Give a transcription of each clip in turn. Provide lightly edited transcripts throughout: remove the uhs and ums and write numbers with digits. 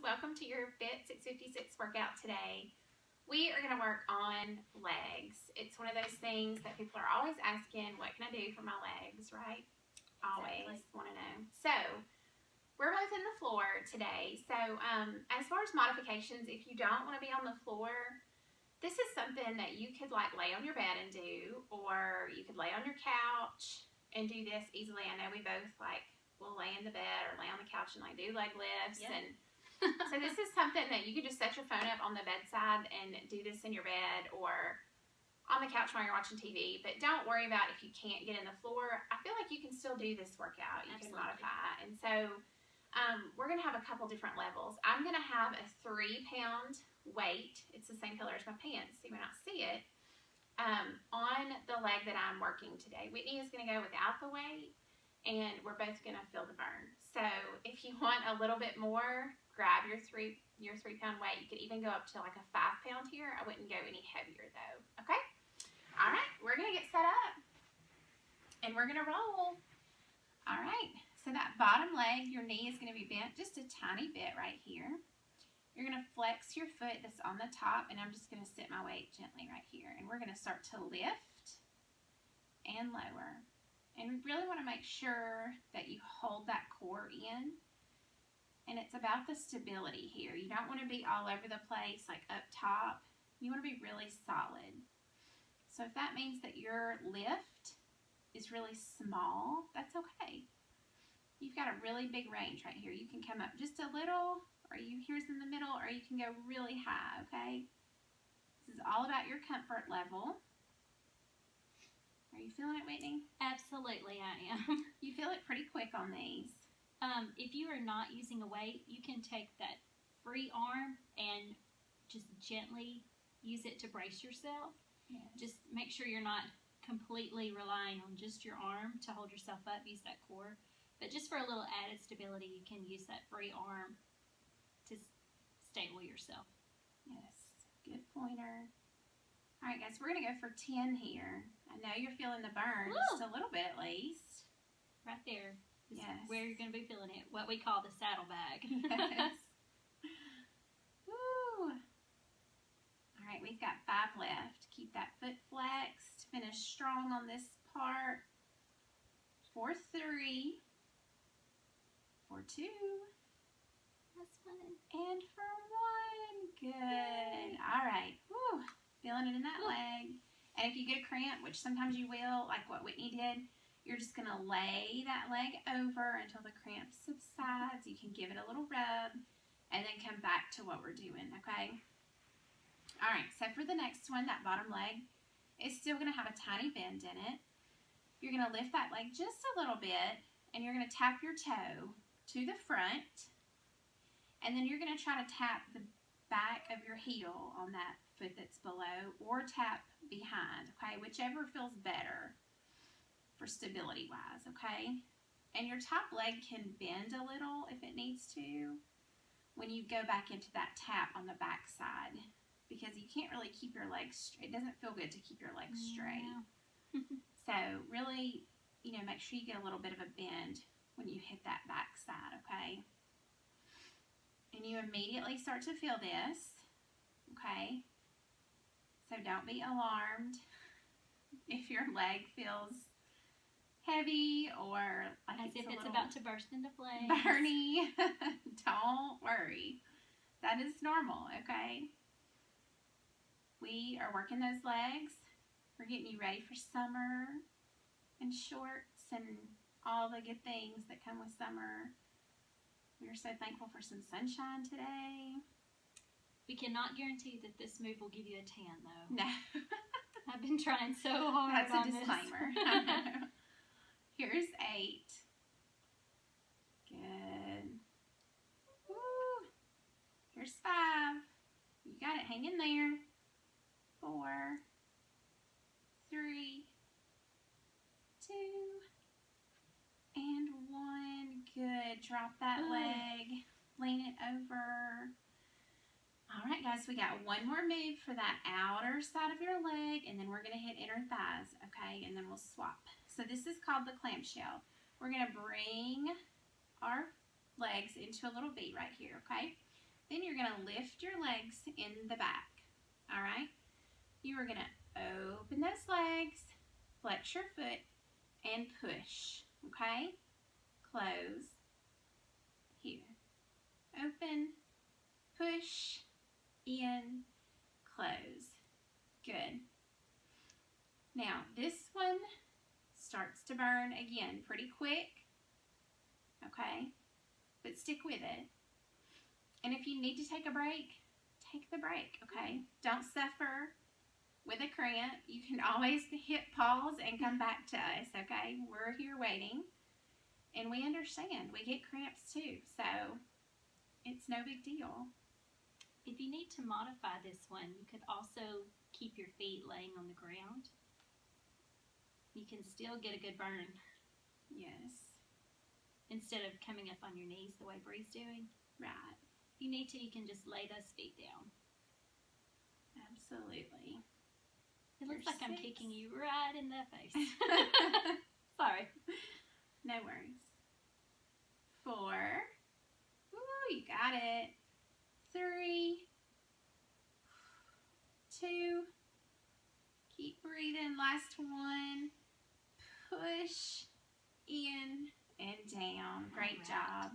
Welcome to your Fit 656 workout today. We are going to work on legs. It's one of those things that people are always asking, what can I do for my legs, right? Always want to know. So, we're both in the floor today. So, as far as modifications, if you don't want to be on the floor, this is something that you could like lay on your bed and do, or you could lay on your couch and do this easily. I know we both we'll lay in the bed or lay on the couch and do leg lifts. Yep. And so this is something that you can just set your phone up on the bedside and do this in your bed or on the couch while you're watching TV. But don't worry about if you can't get in the floor. I feel like you can still do this workout. You Absolutely. can modify. And so we're going to have a couple different levels. I'm going to have a 3-pound weight. It's the same color as my pants, so you may not see it, on the leg that I'm working today. Whitney is going to go without the weight, and we're both going to feel the burn. So if you want a little bit more, grab your 3-pound weight. You could even go up to like a 5-pound here. I wouldn't go any heavier though. Okay? All right, we're going to get set up, and we're going to roll. All right, so that bottom leg, your knee is going to be bent just a tiny bit right here. You're going to flex your foot that's on the top, and I'm just going to sit my weight gently right here. And we're going to start to lift and lower. And we really want to make sure that you hold that core in. And it's about the stability here. You don't want to be all over the place, like up top. You want to be really solid. So if that means that your lift is really small, that's okay. You've got a really big range right here. You can come up just a little, or here's in the middle, or you can go really high, okay? This is all about your comfort level. Are you feeling it, Whitney? Absolutely, I am. You feel it pretty quick on these. If you are not using a weight, you can take that free arm and just gently use it to brace yourself. Yes. Just make sure you're not completely relying on just your arm to hold yourself up. Use that core. But just for a little added stability, you can use that free arm to stable yourself. Yes, good pointer. All right, guys, we're going to go for 10 here. I know you're feeling the burn, Woo! just a little bit at least. Right there is Yes. where you're going to be feeling it, what we call the saddlebag. Yes. Woo! All right, we've got 5 left. Keep that foot flexed. Finish strong on this part. For 3. For 2. That's fun. And for 1. Good. All right. Woo. Feeling it in that leg. And if you get a cramp, which sometimes you will, like what Whitney did, you're just going to lay that leg over until the cramp subsides. You can give it a little rub and then come back to what we're doing, okay? All right, so for the next one, that bottom leg is still going to have a tiny bend in it. You're going to lift that leg just a little bit, and you're going to tap your toe to the front, and then you're going to try to tap the back of your heel on that foot that's below, or tap behind, okay? Whichever feels better for stability wise, okay? And your top leg can bend a little if it needs to when you go back into that tap on the back side, because you can't really keep your legs straight. It doesn't feel good to keep your legs straight. Yeah. So really, make sure you get a little bit of a bend when you hit that back side, okay? And you immediately start to feel this, okay? So don't be alarmed if your leg feels heavy or like As if a it's little about to burst into flames. burny. Don't worry. That is normal, okay? We are working those legs. We're getting you ready for summer and shorts and all the good things that come with summer. We are so thankful for some sunshine today. We cannot guarantee that this move will give you a tan, though. No. I've been trying so hard. That's a on disclaimer. This. I know. Here's 8. Good. Woo. Here's 5. You got it. Hang in there. 4. 3. 2. And 1. Good. Drop that leg. Lean it over. All right, guys, we got one more move for that outer side of your leg, and then we're going to hit inner thighs, okay, and then we'll swap. So this is called the clamshell. We're going to bring our legs into a little V right here, okay? Then you're going to lift your legs in the back. All right? You are going to open those legs, flex your foot, and push. Okay? Close. Here. Open, push, in, close. Good. Now, this one starts to burn again pretty quick. Okay? But stick with it. And if you need to take a break, take the break, okay? Don't suffer with a cramp. You can always hit pause and come back to us, okay? We're here waiting. And we understand. We get cramps too, so it's no big deal. If you need to modify this one, you could also keep your feet laying on the ground. You can still get a good burn. Yes. Instead of coming up on your knees the way Bree's doing. Right. If you need to, you can just lay those feet down. Absolutely. It looks like I'm kicking you right in the face. Sorry. No worries. 4. Ooh, you got it. 3. 2. Keep breathing. Last one. Push in and down. Great job.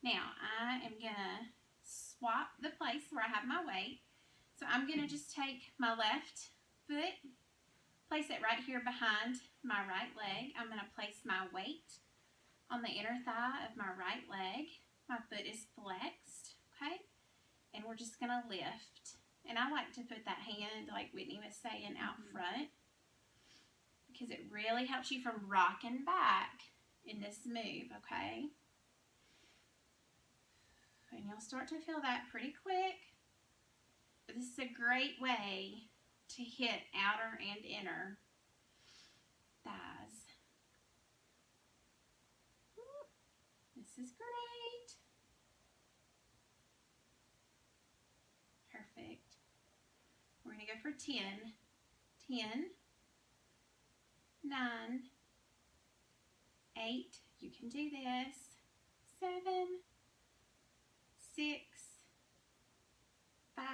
Now, I am going to swap the place where I have my weight. So I'm going to just take my left foot, place it right here behind my right leg. I'm going to place my weight on the inner thigh of my right leg. My foot is flexed, okay? And we're just going to lift. And I like to put that hand, like Whitney was saying, out front because it really helps you from rocking back in this move, okay? And you'll start to feel that pretty quick. But this is a great way to hit outer and inner thighs. This is great. Perfect. We're going to go for 10. 10, 9, 8. You can do this. 7, 6, 5,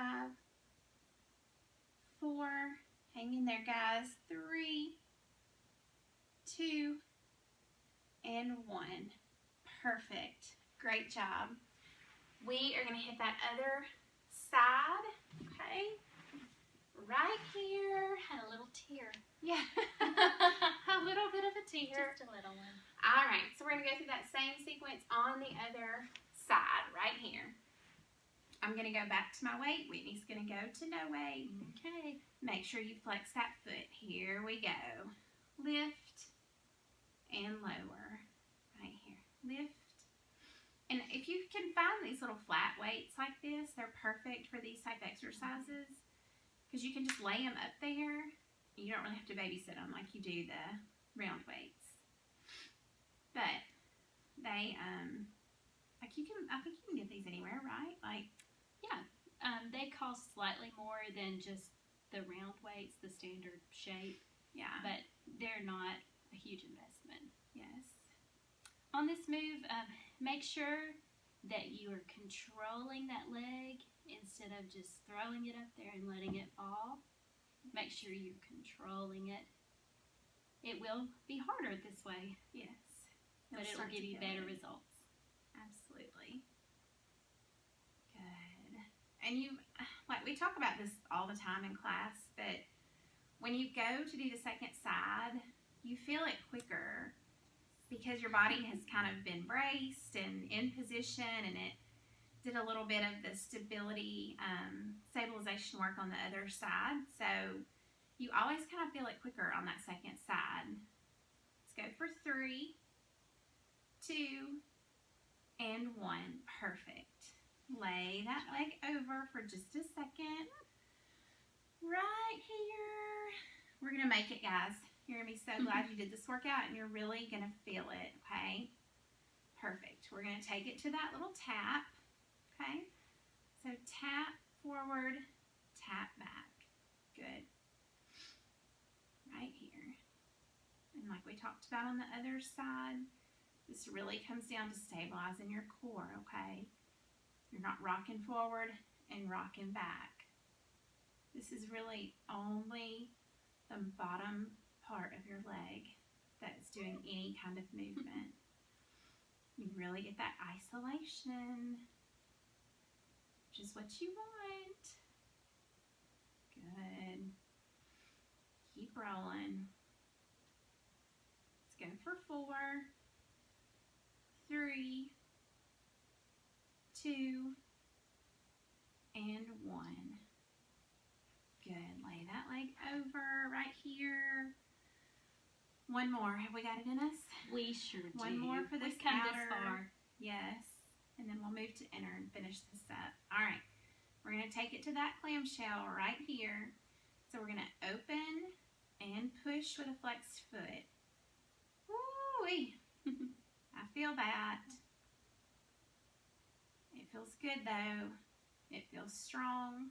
4, hang in there guys, 3, 2, and 1. Perfect. Great job. We are going to hit that other side, okay? Right here. Had a little tear. Yeah. A little bit of a tear. Just a little one. All right, so we're going to go through that same sequence on the other side, right here. I'm going to go back to my weight. Whitney's going to go to no weight. Okay. Make sure you flex that foot. Here we go. Lift and lower. Right here. Lift. And if you can find these little flat weights like this, they're perfect for these type exercises because you can just lay them up there. You don't really have to babysit them like you do the round weights. But they, like you can, I think you can get these anywhere, right? Like, yeah, they cost slightly more than just the round weights, the standard shape. Yeah. But they're not a huge investment. Yes. On this move, make sure that you are controlling that leg instead of just throwing it up there and letting it fall. Make sure you're controlling it. It will be harder this way. Yes. But it will give you better results. Absolutely. Good. And you, like we talk about this all the time in class, but when you go to do the second side, you feel it quicker because your body has kind of been braced and in position, and it did a little bit of the stability, stabilization work on the other side. So you always kind of feel it quicker on that second side. Let's go for 3, 2, and 1. Perfect. Lay that leg over for just a second. Right here. We're going to make it, guys. You're going to be so glad you did this workout, and you're really going to feel it, okay? Perfect. We're going to take it to that little tap, okay? So tap forward, tap back. Good. Right here. And like we talked about on the other side, this really comes down to stabilizing your core, okay? You're not rocking forward and rocking back. This is really only the bottom part of your leg that's doing any kind of movement. You really get that isolation, which is what you want. Good. Keep rolling. Let's go for 4, 3, 2, and 1. Good. Lay that leg over right here. One more. Have we got it in us? We sure do. One more for this We've come outer. this far. Yes. And then we'll move to inner and finish this up. All right. We're going to take it to that clamshell right here. So we're going to open and push with a flexed foot. Woo-wee. I feel that. It feels good though. It feels strong.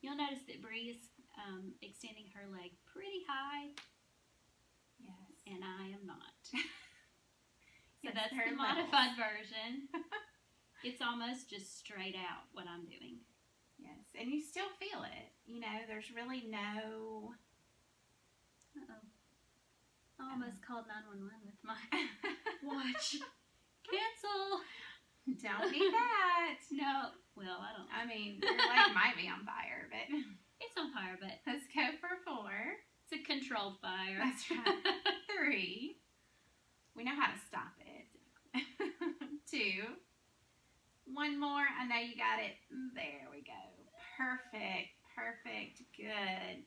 You'll notice that Bree is extending her leg pretty high. Yes. And I am not. So Yes, that's her the modified version. It's almost just straight out what I'm doing. Yes, and you still feel it. You know, there's really no... Uh-oh. I almost called 911 with my watch. Cancel. Don't need that. No. Well, I don't. I mean, your leg might be on fire, but... It's on fire, but... Let's go for 4. It's a controlled fire. That's right. 3. We know how to stop it. 2. One more. I know you got it. There we go. Perfect. Perfect. Good.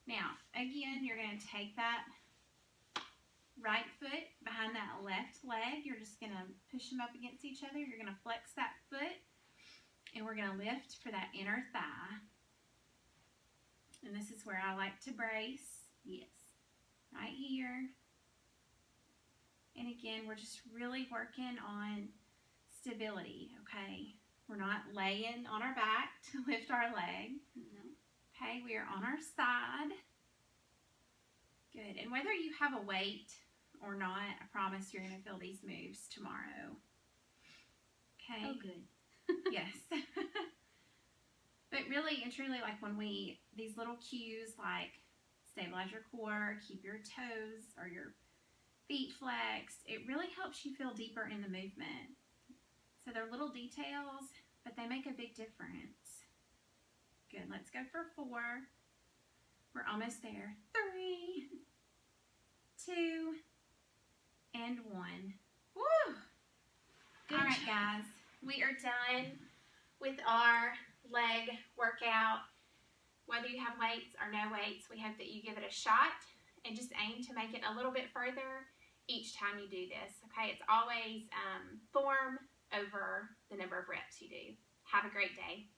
Now, again, you're going to take that right foot behind that left leg. You're just going to push them up against each other. You're going to flex that foot, and we're going to lift for that inner thigh. And this is where I like to brace. Yes. Right here. And again, we're just really working on stability, okay? We're not laying on our back to lift our leg. No. Okay, we are on our side. Good. And whether you have a weight or not, I promise you're going to feel these moves tomorrow. Okay? Oh, good. Yes. But really and truly, like when these little cues like stabilize your core, keep your toes or your feet flexed, it really helps you feel deeper in the movement. So they're little details, but they make a big difference. Good, let's go for 4. We're almost there. 3, 2, and 1. Woo! Good All right, job. guys, we are done with our leg workout. Whether you have weights or no weights, we hope that you give it a shot and just aim to make it a little bit further each time you do this. Okay, it's always form over the number of reps you do. Have a great day.